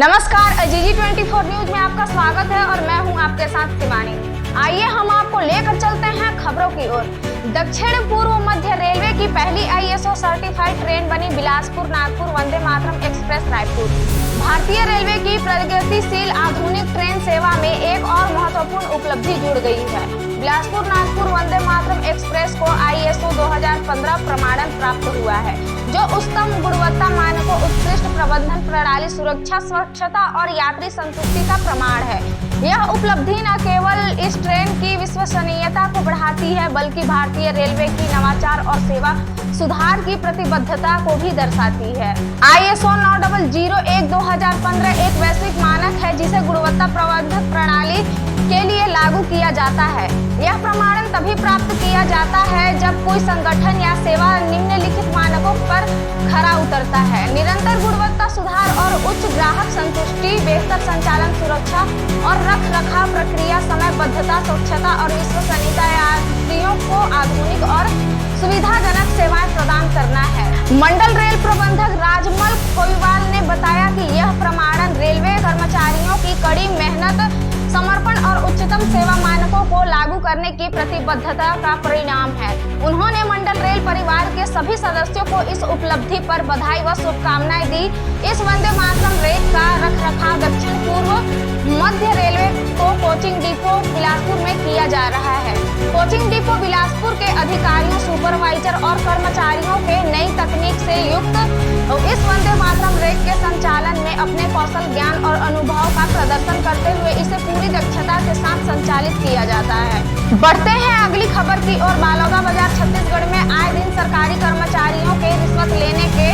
नमस्कार, अजीजी 24 न्यूज में आपका स्वागत है और मैं हूं आपके साथ शिवानी। आइए हम आपको लेकर चलते हैं खबरों की ओर। दक्षिण पूर्व मध्य रेलवे की पहली ISO सर्टिफाइड ट्रेन बनी बिलासपुर नागपुर वंदे मातरम एक्सप्रेस रायपुर। भारतीय रेलवे की प्रगतिशील आधुनिक ट्रेन सेवा में एक और महत्वपूर्ण उपलब्धि जुड़ गई है। बिलासपुर नागपुर वंदे मातरम एक्सप्रेस को ISO 2015 प्रमाणन प्राप्त हुआ है, जो उच्चतम गुणवत्ता मानकों, उत्कृष्ट प्रबंधन प्रणाली, सुरक्षा, स्वच्छता और यात्री संतुष्टि का प्रमाण है। यह उपलब्धि न केवल इस ट्रेन की विश्वसनीयता को बढ़ाती है, बल्कि भारतीय रेलवे की नवाचार और सेवा सुधार की प्रतिबद्धता को भी दर्शाती है। ISO 9001/2015 एक वैश्विक मानक है, जिसे गुणवत्ता प्रबंधन प्रणाली के लिए लागू किया जाता है। यह प्रमाणन तभी प्राप्त किया जाता है जब कोई संगठन या सेवा निम्नलिखित मानकों पर खरा उतरता है: निरंतर गुणवत्ता सुधार और उच्च ग्राहक संतुष्टि, बेहतर संचालन, सुरक्षा और रखरखाव प्रक्रिया, समयबद्धता, स्वच्छता और विश्वसनीयता, यात्रियों को आधुनिक और सुविधाजनक सेवाएं प्रदान करना है। मंडल रेल प्रबंधक राजमल कोइवाल ने बताया कि यह प्रमाणन रेलवे कर्मचारियों की कड़ी मेहनत, समर्पण और उच्चतम सेवा मानकों को लागू करने की प्रतिबद्धता का परिणाम है। उन्होंने मंडल रेल परिवार के सभी सदस्यों को इस उपलब्धि पर बधाई व शुभकामनाएं दी। इस वंदे मातरम रेल का रखरखाव दक्षिण पूर्व मध्य रेलवे को कोचिंग डिपो बिलासपुर में किया जा रहा है। कोचिंग डिपो बिलासपुर के अधिकारियों, सुपरवाइजर और कर्मचारियों के नई तकनीक से युक्त इस वंदे मातरम रेल के संचालन में अपने कौशल, ज्ञान और अनुभव का प्रदर्शन करते हुए इसे पूरी दक्षता के साथ संचालित किया जाता है। बढ़ते हैं अगली खबर की ओर। बालौदा बाजार छत्तीसगढ़ में आए दिन सरकारी कर्मचारियों के रिश्वत लेने के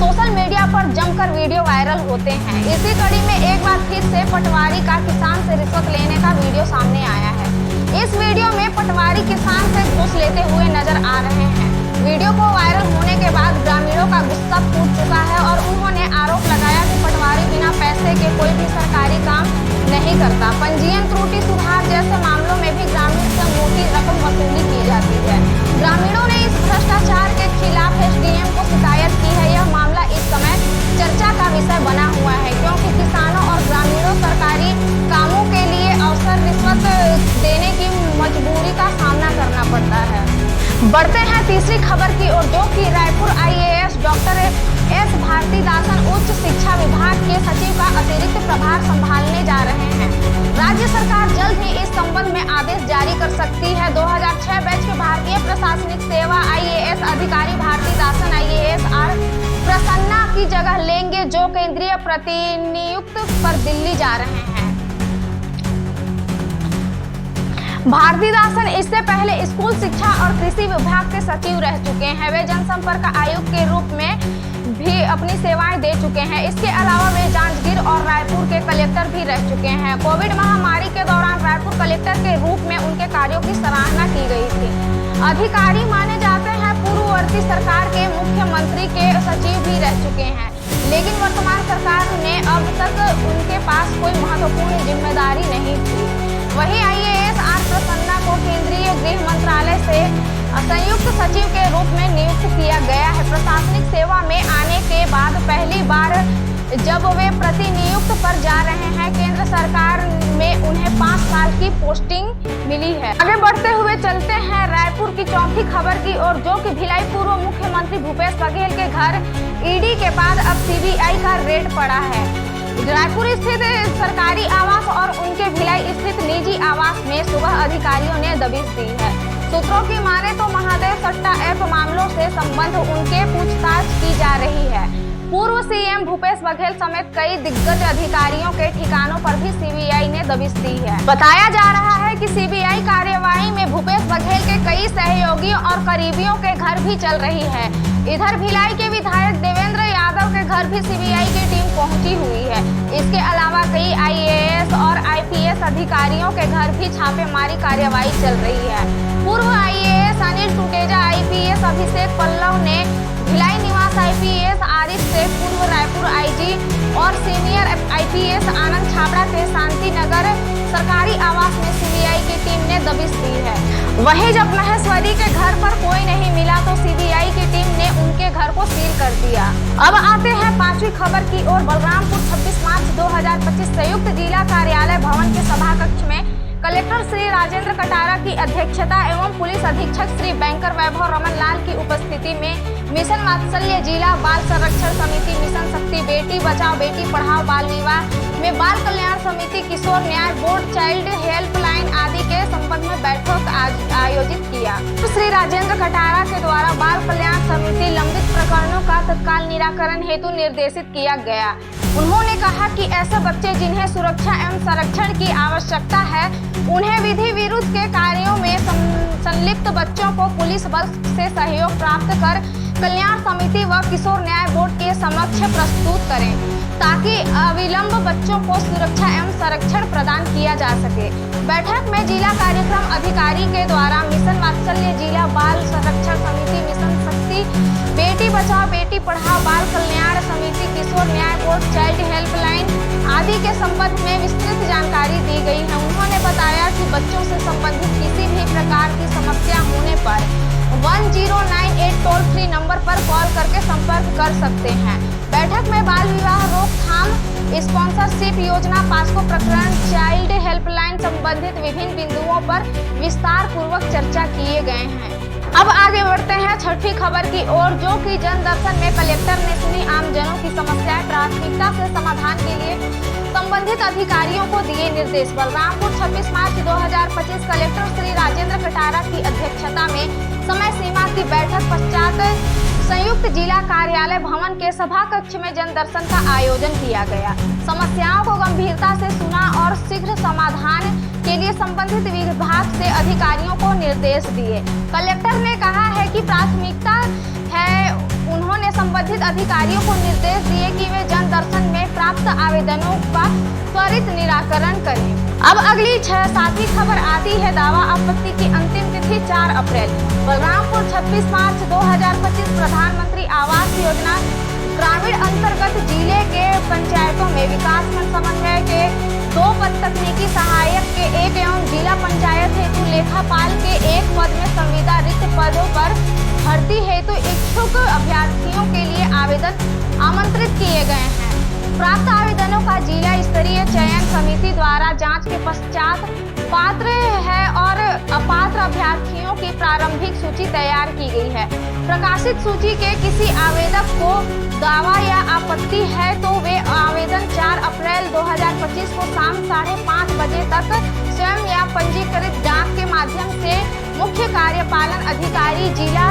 सोशल मीडिया पर जमकर वीडियो वायरल होते हैं। इसी कड़ी में एक बार फिर से पटवारी का किसान से रिश्वत लेने का वीडियो सामने आया है। इस वीडियो में पटवारी किसान से घूस लेते हुए नजर आ रहे हैं। वीडियो को वायरल होने के बाद ग्रामीणों का गुस्सा फूट चुका है और उन्होंने आरोप लगाया कि पटवारी बिना पैसे के कोई भी सरकारी काम नहीं करता। पंजीयन त्रुटि सुधार जैसे मामलों में भी ग्रामीण से मोटी रकम वसूली की जाती है। ग्रामीणों ने इस भ्रष्टाचार के खिलाफ SDM को शिकायत की है। यह मामला इस समय चर्चा का विषय बना हुआ है, क्योंकि किसानों और ग्रामीणों सरकारी कामों के लिए अवसर रिश्वत देने की मजबूरी का सामना करना पड़ता है। बढ़ते हैं तीसरी खबर की ओर, जो कि Raipur IAS doctor S Bharathidasan उच्च शिक्षा विभाग के सचिव का अतिरिक्त प्रभार संभालने जा रहे हैं। राज्य सरकार जल्द ही इस संबंध में आदेश जारी कर सकती है। 2006 बैच के भारतीय प्रशासनिक सेवा IAS अधिकारी भारतीदासन IAS R प्रसन्ना की जगह लेंगे, जो केंद्रीय प्रतिनियुक्त पर दिल्ली जा रहे हैं। भारतीदासन इससे पहले स्कूल शिक्षा और कृषि विभाग के सचिव रह चुके हैं। वे जनसंपर्क आयुक्त के रूप में भी अपनी सेवाएं दे चुके हैं। इसके अलावा वे जांजगीर और रायपुर के कलेक्टर भी रह चुके हैं। कोविड महामारी के दौरान रायपुर कलेक्टर के रूप में उनके कार्यों की सराहना की गई थी। अधिकारी माने जाते हैं पूर्ववर्ती सरकार के मुख्यमंत्री के सचिव भी रह चुके हैं, लेकिन वर्तमान सरकार ने अब तक उनके पास कोई महत्वपूर्ण जिम्मेदारी नहीं थी। वहीं IAS R प्रसन्ना को केंद्रीय गृह मंत्रालय से संयुक्त सचिव के रूप में नियुक्त किया गया है। प्रशासनिक सेवा में आने के बाद पहली बार जब वे प्रतिनियुक्त पर जा रहे हैं, केंद्र सरकार में उन्हें 5 साल की पोस्टिंग मिली है। आगे बढ़ते हुए चलते हैं रायपुर की चौथी खबर की ओर, जो कि भिलाई पूर्व मुख्यमंत्री भूपेश बघेल के घर ED के बाद अब CBI का रेड पड़ा है। रायपुर स्थित सरकारी आवास और उनके भिलाई स्थित निजी आवास में सुबह अधिकारियों ने दबिश दी है। सूत्रों की माने तो महादेव सट्टा ऐप मामलों से संबंध उनके पूछताछ की जा रही है। पूर्व CM भूपेश बघेल समेत कई दिग्गज अधिकारियों के ठिकानों पर भी CBI ने दबिश दी है। बताया जा रहा है कि CBI कार्यवाही में भूपेश बघेल के कई सहयोगियों और करीबियों के घर भी चल रही है। इधर भिलाई के विधायक देवेंद्र यादव के घर भी CBI की टीम पहुंची हुई है। इसके अलावा कई IAS और IPS अधिकारियों के घर भी छापेमारी कार्यवाही चल रही है। पूर्व IAS अनिल टुटेजा, IPS अभिषेक पल्लव ने भिलाई निवास IPS आरिफ से पूर्व रायपुर IG और सीनियर IPS आनंद छाबड़ा के शांति नगर सरकारी आवास में CBI की टीम ने दबिश दी है। वहीं जब महेश्वरी के घर पर कोई नहीं मिला तो CBI की टीम ने उनके घर को सील कर दिया। अब आते हैं पांचवी खबर की ओर बलरामपुर 26 मार्च 2025 संयुक्त जिला कार्यालय भवन के सभा कक्ष में कलेक्टर श्री राजेंद्र कटारा की अध्यक्षता एवं पुलिस अधीक्षक श्री बैंकर वैभव रमन लाल की उपस्थिति में मिशन वात्सल्य जिला बाल संरक्षण समिति, मिशन शक्ति, बेटी बचाओ बेटी पढ़ाओ, बाल विवाह में बाल कल्याण समिति, किशोर न्याय बोर्ड, चाइल्ड हेल्पलाइन आदि के संबंध में बैठक आयोजित किया। श्री राजेंद्र कटारा के द्वारा बाल कल्याण समिति लंबित प्रकरणों का तत्काल निराकरण हेतु निर्देशित किया गया। उन्होंने कहा कि ऐसे बच्चे जिन्हें सुरक्षा एवं संरक्षण की आवश्यकता है, उन्हें विधि विरुद्ध के कार्यों में संलिप्त बच्चों को पुलिस बल से सहयोग प्राप्त कर कल्याण समिति व किशोर न्याय बोर्ड के समक्ष प्रस्तुत करें, ताकि अविलंब बच्चों को सुरक्षा एवं संरक्षण प्रदान किया जा सके। बैठक में जिला कार्यक्रम अधिकारी के द्वारा मिशन वात्सल्य जिला बाल संरक्षण समिति, मिशन शक्ति, बेटी बचाओ बेटी पढ़ाओ, बाल कल्याण समिति, किशोर न्याय बोर्ड, चाइल्ड हेल्पलाइन आदि के संबंध में विस्तृत जानकारी दी गई है। उन्होंने बताया कि बच्चों से संबंधित किसी भी प्रकार की समस्या होने पर 1098 टोल फ्री नंबर पर कॉल करके संपर्क कर सकते हैं। बैठक में बाल विवाह रोकथाम, स्पॉन्सरशिप योजना, पास्को प्रकरण, चाइल्ड हेल्पलाइन संबंधित विभिन्न बिंदुओं पर विस्तार पूर्वक चर्चा किए गए हैं। अब आगे बढ़ते हैं छठी खबर की ओर, जो कि जन दर्शन में कलेक्टर ने सुनी आमजनों की समस्याएं, प्राथमिकता से समाधान के लिए संबंधित अधिकारियों को दिए निर्देश। बलरामपुर 26 मार्च 2025 कलेक्टर श्री राजेंद्र कटारा की अध्यक्षता में समय सीमा की बैठक पश्चात संयुक्त जिला कार्यालय भवन के सभा कक्ष में जन दर्शन का आयोजन किया गया। समस्याओं को गंभीरता से सुना और शीघ्र समाधान के लिए संबंधित विभाग से अधिकारियों को निर्देश दिए। कलेक्टर ने कहा है कि प्राथमिकता है, उन्होंने संबंधित अधिकारियों को निर्देश दिए कि वे जन दर्शन में प्राप्त आवेदनों का त्वरित निराकरण करें। अब अगली 7वीं खबर आती है दावा आपत्ति की अंतिम तिथि 4 अप्रैल। बलरामपुर 26 मार्च 2025 प्रधानमंत्री आवास योजना ग्रामीण अंतर्गत जिले के पंचायतों में विकासखंड समन्वय के 2 पद, तकनीकी सहायक के 1 एवं जिला पंचायत हेतु लेखापाल के 1 पद में संविदा रिक्त पदों पर भर्ती हेतु इच्छुक अभ्यर्थियों के लिए आवेदन आमंत्रित किए गए हैं। प्राप्त आवेदनों का जिला स्तरीय चयन समिति द्वारा जांच के पश्चात पात्र है और अपात्र अभ्यर्थियों की प्रारंभिक सूची तैयार की गई है। प्रकाशित सूची के किसी आवेदक को दावा या आपत्ति है तो वे आवेदन 4 अप्रैल 2025 को शाम 5:30 बजे तक स्वयं या पंजीकृत डाक के माध्यम से मुख्य कार्यपालन अधिकारी जिला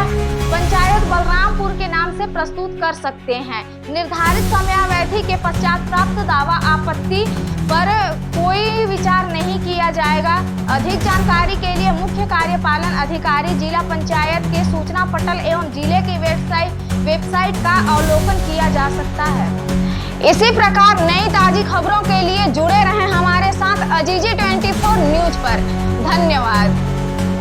पंचायत बलरामपुर के नाम से प्रस्तुत कर सकते हैं। निर्धारित समयावधि के पश्चात प्राप्त दावा आपत्ति पर कोई विचार नहीं किया जाएगा। अधिक जानकारी के लिए मुख्य कार्यपालन अधिकारी जिला पंचायत के सूचना पटल एवं जिले की वेबसाइट का अवलोकन किया जा सकता है। इसी प्रकार नई ताजी खबरों के लिए जुड़े रहें हमारे साथ अजीजी 24 न्यूज पर। धन्यवाद।